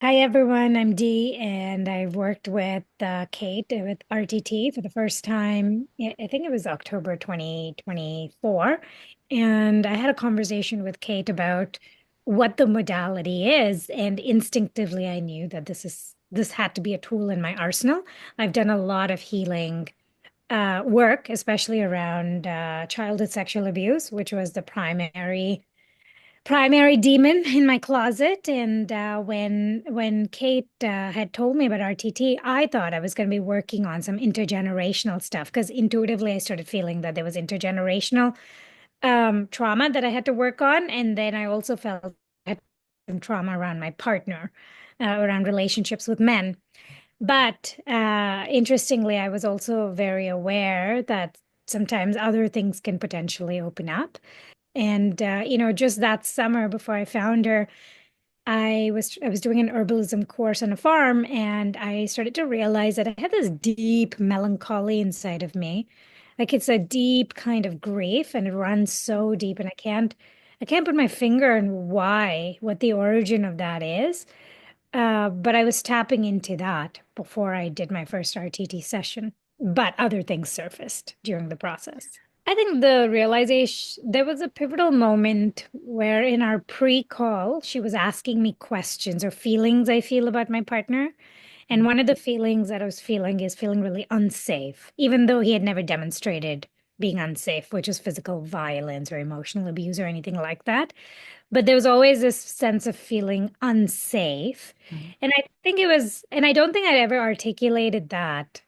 Hi everyone, I'm Dee, and I worked with Kate with RTT for the first time. I think it was October 2024. And I had a conversation with Kate about what the modality is, and instinctively I knew that this had to be a tool in my arsenal. I've done a lot of healing work, especially around childhood sexual abuse, which was the primary demon in my closet. And when Kate had told me about RTT, I thought I was going to be working on some intergenerational stuff because intuitively I started feeling that there was intergenerational trauma that I had to work on, and then I also felt I had some trauma around my partner, around relationships with men. But interestingly, I was also very aware that sometimes other things can potentially open up. And just that summer before I found her, I was doing an herbalism course on a farm, and I started to realize that I had this deep melancholy inside of me. Like it's a deep kind of grief, and it runs so deep, and I can't put my finger on what the origin of that is. But I was tapping into that before I did my first RTT session. But other things surfaced during the process. I think the realization, there was a pivotal moment where in our pre-call, she was asking me questions or feelings I feel about my partner. And one of the feelings that I was feeling is feeling really unsafe, even though he had never demonstrated being unsafe, which is physical violence or emotional abuse or anything like that. But there was always this sense of feeling unsafe. And I think and I don't think I'd ever articulated that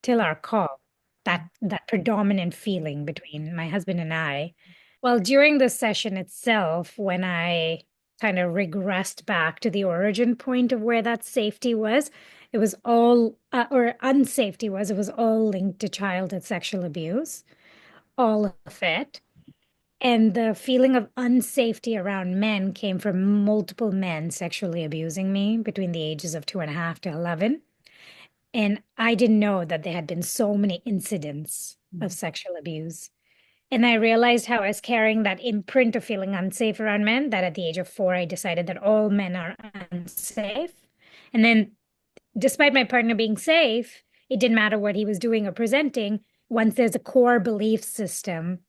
till our call, that predominant feeling between my husband and I. Well, during the session itself, when I kind of regressed back to the origin point of where that safety was, it was all, or unsafety was, it was all linked to childhood sexual abuse, all of it. And the feeling of unsafety around men came from multiple men sexually abusing me between the ages of 2.5 to 11. And I didn't know that there had been so many incidents of sexual abuse. And I realized how I was carrying that imprint of feeling unsafe around men, that at the age of 4, I decided that all men are unsafe. And then, despite my partner being safe, it didn't matter what he was doing or presenting. Once there's a core belief system,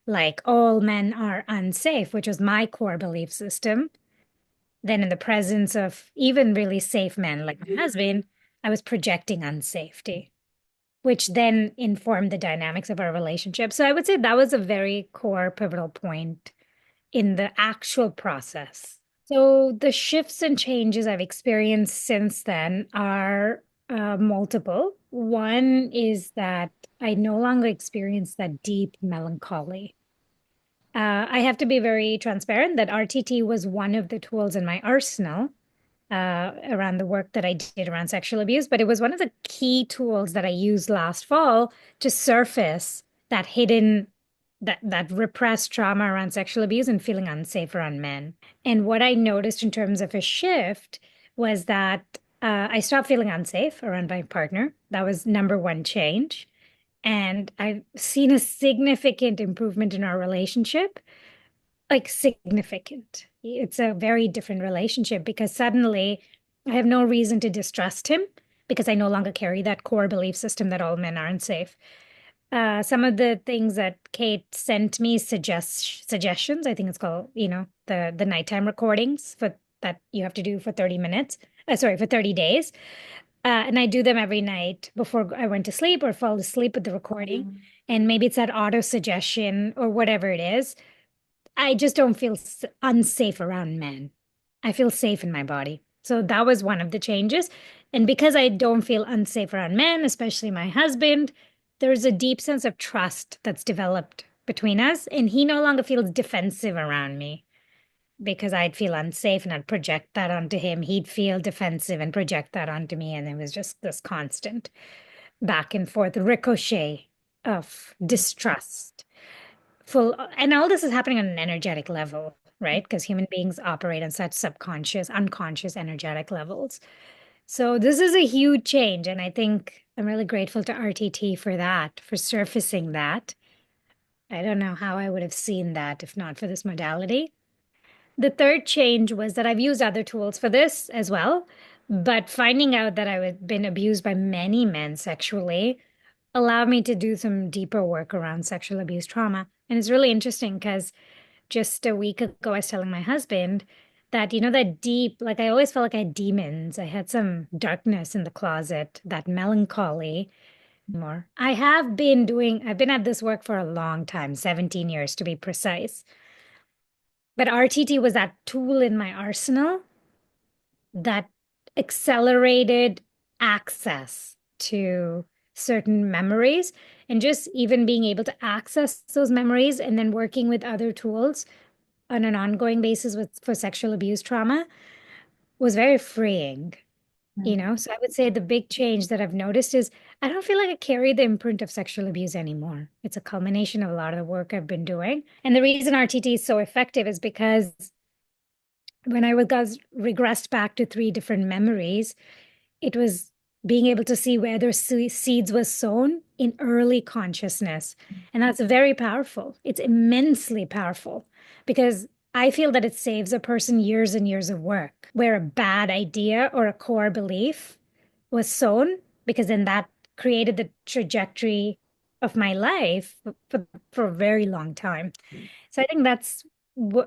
like all men are unsafe, which was my core belief system, then in the presence of even really safe men like my husband, I was projecting unsafety, which then informed the dynamics of our relationship. So I would say that was a very core pivotal point in the actual process. So the shifts and changes I've experienced since then are multiple. One is that I no longer experience that deep melancholy. I have to be very transparent that RTT was one of the tools in my arsenal around the work that I did around sexual abuse, but it was one of the key tools that I used last fall to surface that that repressed trauma around sexual abuse and feeling unsafe around men. And what I noticed in terms of a shift was that I stopped feeling unsafe around my partner. That was number one change. And I've seen a significant improvement in our relationship, like significant. It's a very different relationship because suddenly I have no reason to distrust him because I no longer carry that core belief system that all men aren't safe. Some of the things that Kate sent me suggestions, I think it's called, the nighttime recordings for that you have to do for 30 minutes. Sorry, for 30 days. And I do them every night before I went to sleep or fall asleep with the recording. And maybe it's that auto suggestion or whatever it is. I just don't feel unsafe around men. I feel safe in my body. So that was one of the changes. And because I don't feel unsafe around men, especially my husband, there's a deep sense of trust that's developed between us. And he no longer feels defensive around me because I'd feel unsafe and I'd project that onto him. He'd feel defensive and project that onto me. And it was just this constant back and forth ricochet of distrust full. And all this is happening on an energetic level, right? Because human beings operate on such subconscious, unconscious energetic levels. So this is a huge change, and I think I'm really grateful to RTT for that, for surfacing that. I don't know how I would have seen that if not for this modality. The third change was that I've used other tools for this as well, But finding out that I had been abused by many men sexually allowed me to do some deeper work around sexual abuse trauma. And it's really interesting because just a week ago, I was telling my husband that, that deep, like I always felt like I had demons. I had some darkness in the closet, that melancholy more. I've been at this work for a long time, 17 years to be precise. But RTT was that tool in my arsenal that accelerated access to certain memories and just even being able to access those memories and then working with other tools on an ongoing basis with for sexual abuse trauma was very freeing, Mm, So I would say the big change that I've noticed is I don't feel like I carry the imprint of sexual abuse anymore. It's a culmination of a lot of the work I've been doing. And the reason RTT is so effective is because when I was regressed back to three different memories, it was being able to see where those seeds were sown in early consciousness. And that's very powerful. It's immensely powerful because I feel that it saves a person years and years of work where a bad idea or a core belief was sown, because then that created the trajectory of my life for a very long time. So I think that's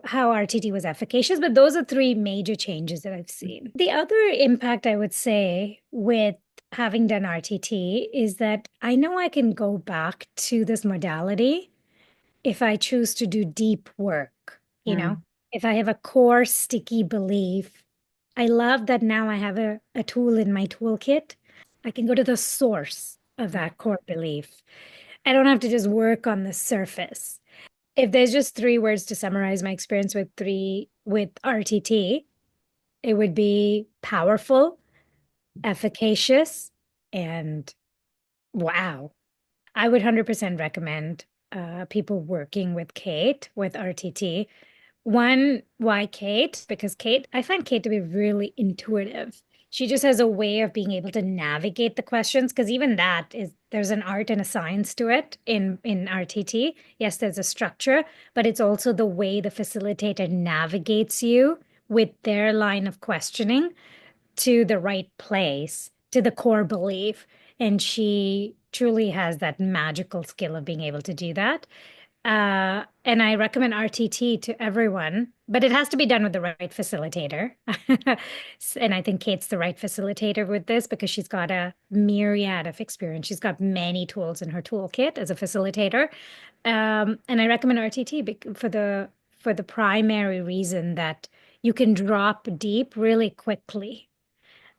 how RTT was efficacious, but those are three major changes that I've seen. The other impact I would say with having done RTT is that I know I can go back to this modality if I choose to do deep work, mm, if I have a core sticky belief. I love that now I have a tool in my toolkit. I can go to the source of that core belief. I don't have to just work on the surface. If there's just three words to summarize my experience with RTT, it would be powerful, efficacious, and wow. I would 100% recommend people working with Kate with RTT. One, why Kate? Because I find Kate to be really intuitive. She just has a way of being able to navigate the questions because even there's an art and a science to it in RTT. Yes, there's a structure, but it's also the way the facilitator navigates you with their line of questioning to the right place, to the core belief. And she truly has that magical skill of being able to do that. And I recommend RTT to everyone, but it has to be done with the right facilitator. And I think Kate's the right facilitator with this because she's got a myriad of experience. She's got many tools in her toolkit as a facilitator. And I recommend RTT for the primary reason that you can drop deep really quickly.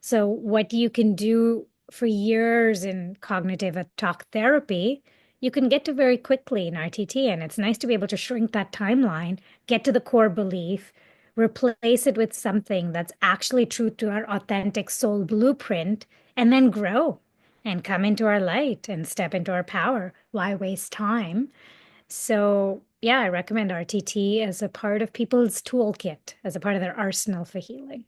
So what you can do for years in cognitive talk therapy, you can get to very quickly in RTT. And it's nice to be able to shrink that timeline, get to the core belief, replace it with something that's actually true to our authentic soul blueprint, and then grow and come into our light and step into our power. Why waste time? So yeah, I recommend RTT as a part of people's toolkit, as a part of their arsenal for healing.